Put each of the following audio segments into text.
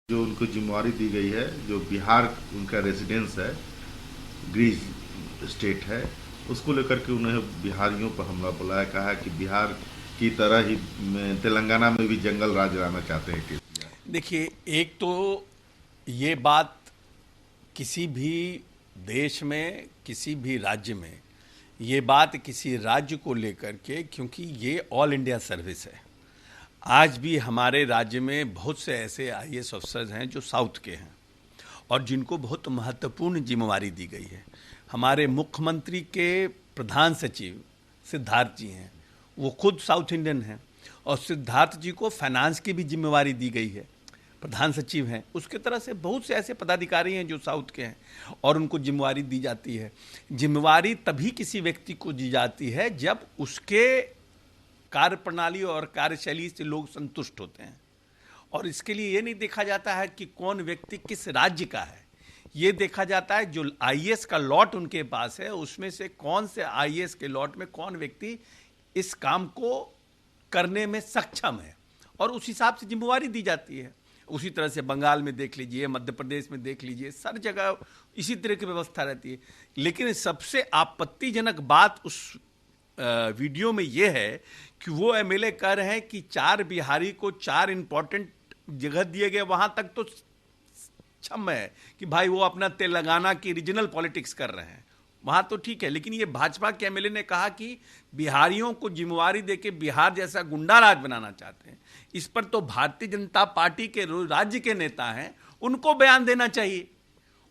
जो उनको जिम्मेवारी दी गई है, जो बिहार उनका रेजिडेंस है, गृह स्टेट है, उसको लेकर के उन्हें बिहारियों पर हमला बोला है। कहा है कि बिहार की तरह ही तेलंगाना में भी जंगल राज लाना चाहते हैं केसीआर। देखिए, एक तो ये बात किसी भी देश में, किसी भी राज्य में, ये बात किसी राज्य को लेकर के, क्योंकि ये ऑल इंडिया सर्विस है। आज भी हमारे राज्य में बहुत से ऐसे आईएएस अफसर्स हैं जो साउथ के हैं और जिनको बहुत महत्वपूर्ण जिम्मेवारी दी गई है। हमारे मुख्यमंत्री के प्रधान सचिव सिद्धार्थ जी हैं, वो खुद साउथ इंडियन हैं और सिद्धार्थ जी को फाइनेंस की भी जिम्मेवारी दी गई है, प्रधान सचिव हैं। उसके तरह से बहुत से ऐसे पदाधिकारी हैं जो साउथ के हैं और उनको जिम्मेवारी दी जाती है। जिम्मेवारी तभी किसी व्यक्ति को दी जाती है जब उसके कार्य प्रणाली और कार्यशैली से लोग संतुष्ट होते हैं, और इसके लिए ये नहीं देखा जाता है कि कौन व्यक्ति किस राज्य का है। ये देखा जाता है जो आईएएस का लॉट उनके पास है, उसमें से कौन से आईएएस के लॉट में कौन व्यक्ति इस काम को करने में सक्षम है, और उस हिसाब से जिम्मेवारी दी जाती है। उसी तरह से बंगाल में देख लीजिए, मध्य प्रदेश में देख लीजिए, हर जगह इसी तरह की व्यवस्था रहती है। लेकिन सबसे आपत्तिजनक बात उस वीडियो में यह है कि वो एमएलए कह रहे हैं कि 4 बिहारी को 4 इंपॉर्टेंट जगह दिए गए। वहां तक तो क्षम है कि भाई वो अपना तेलंगाना की रीजनल पॉलिटिक्स कर रहे हैं, वहां तो ठीक है। लेकिन ये भाजपा के एमएलए ने कहा कि बिहारियों को जिम्मेवारी देके बिहार जैसा गुंडा राज बनाना चाहते हैं। इस पर तो भारतीय जनता पार्टी के राज्य के नेता हैं, उनको बयान देना चाहिए,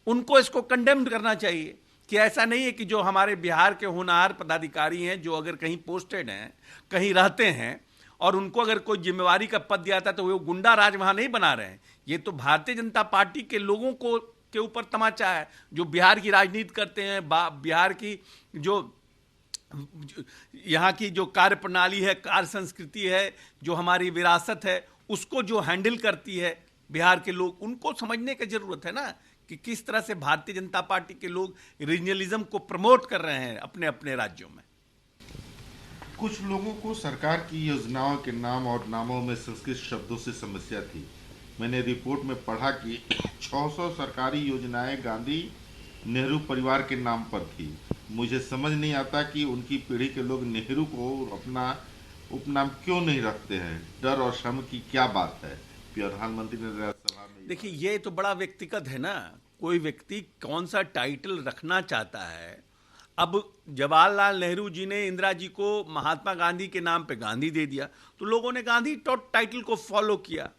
उनको इसको कंडेम करना चाहिए कि ऐसा नहीं है कि जो हमारे बिहार के होनहार पदाधिकारी हैं, जो अगर कहीं पोस्टेड हैं, कहीं रहते हैं और उनको अगर कोई जिम्मेवारी का पद दिया था तो वो गुंडा राज वहां नहीं बना रहे हैं। ये तो भारतीय जनता पार्टी के लोगों को के ऊपर तमाचा है जो बिहार की राजनीति करते हैं। बिहार की जो यहाँ की जो कार्य प्रणाली है, कार्य संस्कृति है, जो हमारी विरासत है, उसको जो हैंडल करती है बिहार के लोग, उनको समझने की जरूरत है ना कि किस तरह से भारतीय जनता पार्टी के लोग रीजनलिज्म को प्रमोट कर रहे हैं अपने अपने राज्यों में। कुछ लोगों को सरकार की योजनाओं के नाम और नामों में संस्कृत शब्दों से समस्या थी। मैंने रिपोर्ट में पढ़ा कि 600 सरकारी योजनाएं गांधी नेहरू परिवार के नाम पर थी। मुझे समझ नहीं आता कि उनकी पीढ़ी के लोग नेहरू को अपना उपनाम क्यों नहीं रखते हैं। डर और शर्म की क्या बात है? प्रधानमंत्री ने राज्यसभा में देखिए, ये तो बड़ा व्यक्तिगत है ना, कोई व्यक्ति कौन सा टाइटल रखना चाहता है। अब जवाहरलाल नेहरू जी ने इंदिरा जी को महात्मा गांधी के नाम पे गांधी दे दिया, तो लोगों ने गांधी टाइटल को फॉलो किया,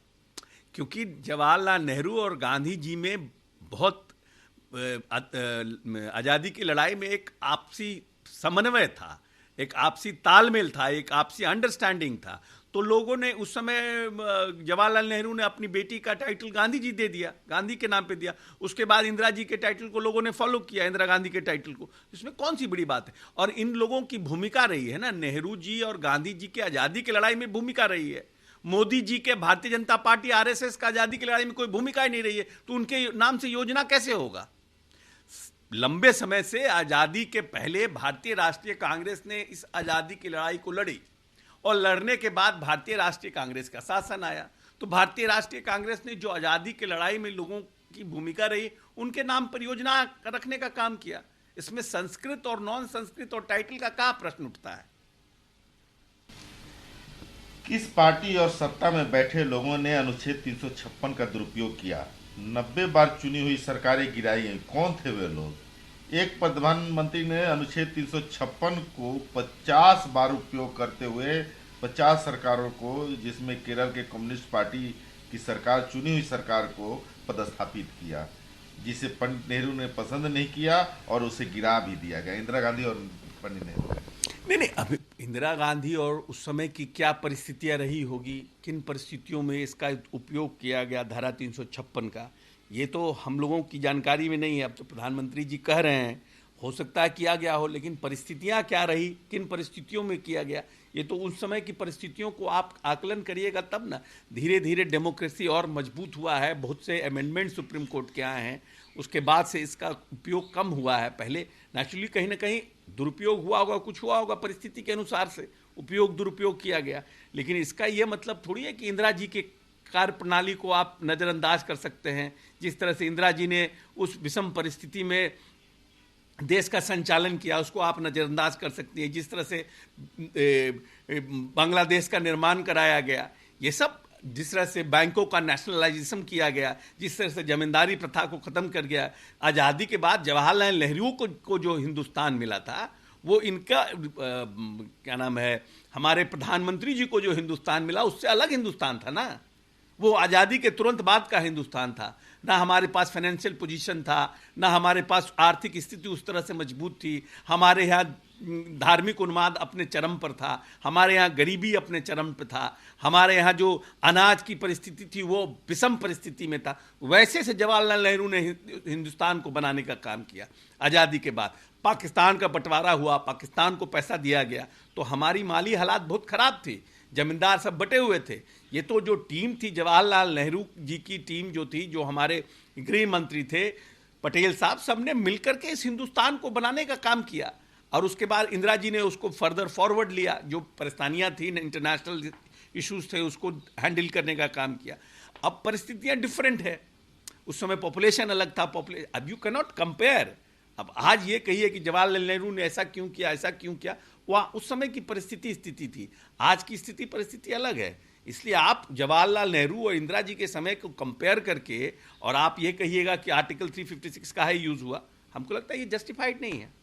क्योंकि जवाहरलाल नेहरू और गांधी जी में बहुत आज़ादी की लड़ाई में एक आपसी समन्वय था, एक आपसी तालमेल था, एक आपसी अंडरस्टैंडिंग था। तो लोगों ने उस समय जवाहरलाल नेहरू ने अपनी बेटी का टाइटल गांधी जी दे दिया, गांधी के नाम पे दिया। उसके बाद इंदिरा जी के टाइटल को लोगों ने फॉलो किया, इंदिरा गांधी के टाइटल को। इसमें कौन सी बड़ी बात है? और इन लोगों की भूमिका रही है ना, नेहरू जी और गांधी जी के आज़ादी की लड़ाई में भूमिका रही है। मोदी जी के भारतीय जनता पार्टी आरएसएस का आज़ादी की लड़ाई में कोई भूमिका ही नहीं रही है, तो उनके नाम से योजना कैसे होगा? लंबे समय से आज़ादी के पहले भारतीय राष्ट्रीय कांग्रेस ने इस आज़ादी की लड़ाई को लड़ी और लड़ने के बाद भारतीय राष्ट्रीय कांग्रेस का शासन आया। तो भारतीय राष्ट्रीय कांग्रेस ने जो आज़ादी की लड़ाई में लोगों की भूमिका रही, उनके नाम पर योजना रखने का काम किया। इसमें संस्कृत और नॉन संस्कृत और टाइटल का क्या प्रश्न उठता है? किस पार्टी और सत्ता में बैठे लोगों ने अनुच्छेद 356 का दुरुपयोग किया? 90 बार चुनी हुई सरकारें गिराई हैं। कौन थे वे लोग? एक प्रधानमंत्री ने अनुच्छेद 356 को 50 बार उपयोग करते हुए 50 सरकारों को, जिसमें केरल के कम्युनिस्ट पार्टी की सरकार, चुनी हुई सरकार को पदस्थापित किया, जिसे पंडित नेहरू ने पसंद नहीं किया और उसे गिरा भी दिया गया। इंदिरा गांधी और पंडित नेहरू। नहीं, अभी इंदिरा गांधी और उस समय की क्या परिस्थितियां रही होगी, किन परिस्थितियों में इसका उपयोग किया गया धारा 356 का, ये तो हम लोगों की जानकारी में नहीं है। अब तो प्रधानमंत्री जी कह रहे हैं, हो सकता है किया गया हो, लेकिन परिस्थितियां क्या रही, किन परिस्थितियों में किया गया, ये तो उस समय की परिस्थितियों को आप आकलन करिएगा तब ना। धीरे धीरे डेमोक्रेसी और मजबूत हुआ है, बहुत से अमेंडमेंट सुप्रीम कोर्ट के आए हैं, उसके बाद से इसका उपयोग कम हुआ है। पहले नेचुरली कहीं ना कहीं दुरुपयोग हुआ होगा, कुछ हुआ होगा, परिस्थिति के अनुसार से उपयोग दुरुपयोग किया गया। लेकिन इसका यह मतलब थोड़ी है कि इंदिरा जी के कार्य प्रणाली को आप नज़रअंदाज कर सकते हैं। जिस तरह से इंदिरा जी ने उस विषम परिस्थिति में देश का संचालन किया, उसको आप नज़रअंदाज कर सकती हैं। जिस तरह से बांग्लादेश का निर्माण कराया गया, ये सब, जिस तरह से बैंकों का नेशनलाइजेशन किया गया, जिस तरह से जमींदारी प्रथा को ख़त्म कर गया। आज़ादी के बाद जवाहरलाल नेहरू को जो हिंदुस्तान मिला था, वो इनका क्या नाम है, हमारे प्रधानमंत्री जी को जो हिंदुस्तान मिला, उससे अलग हिंदुस्तान था ना। वो आज़ादी के तुरंत बाद का हिंदुस्तान था। ना हमारे पास फाइनेंशियल पोजीशन था, ना हमारे पास आर्थिक स्थिति उस तरह से मजबूत थी। हमारे यहाँ धार्मिक उन्माद अपने चरम पर था, हमारे यहाँ गरीबी अपने चरम पर था, हमारे यहाँ जो अनाज की परिस्थिति थी वो विषम परिस्थिति में था। वैसे से जवाहरलाल नेहरू ने हिंदुस्तान को बनाने का काम किया। आज़ादी के बाद पाकिस्तान का बंटवारा हुआ, पाकिस्तान को पैसा दिया गया, तो हमारी माली हालात बहुत ख़राब थी, जमींदार सब बटे हुए थे। ये तो जो टीम थी, जवाहरलाल नेहरू जी की टीम जो थी, जो हमारे गृह मंत्री थे पटेल साहब, सब ने मिलकर के इस हिंदुस्तान को बनाने का काम किया। और उसके बाद इंदिरा जी ने उसको फर्दर फॉरवर्ड लिया, जो परेशानियां थी, इंटरनेशनल इश्यूज थे, उसको हैंडल करने का काम किया। अब परिस्थितियां डिफरेंट है, उस समय पॉपुलेशन अलग था, अब यू कैन नॉट कंपेयर। अब आज ये कहिए कि जवाहरलाल नेहरू ने ऐसा क्यों किया, ऐसा क्यों किया, वह उस समय की स्थिति थी, आज की परिस्थिति अलग है। इसलिए आप जवाहरलाल नेहरू और इंदिरा जी के समय को कंपेयर करके और आप ये कहिएगा कि आर्टिकल 356 का ही यूज हुआ, हमको लगता है ये जस्टिफाइड नहीं है।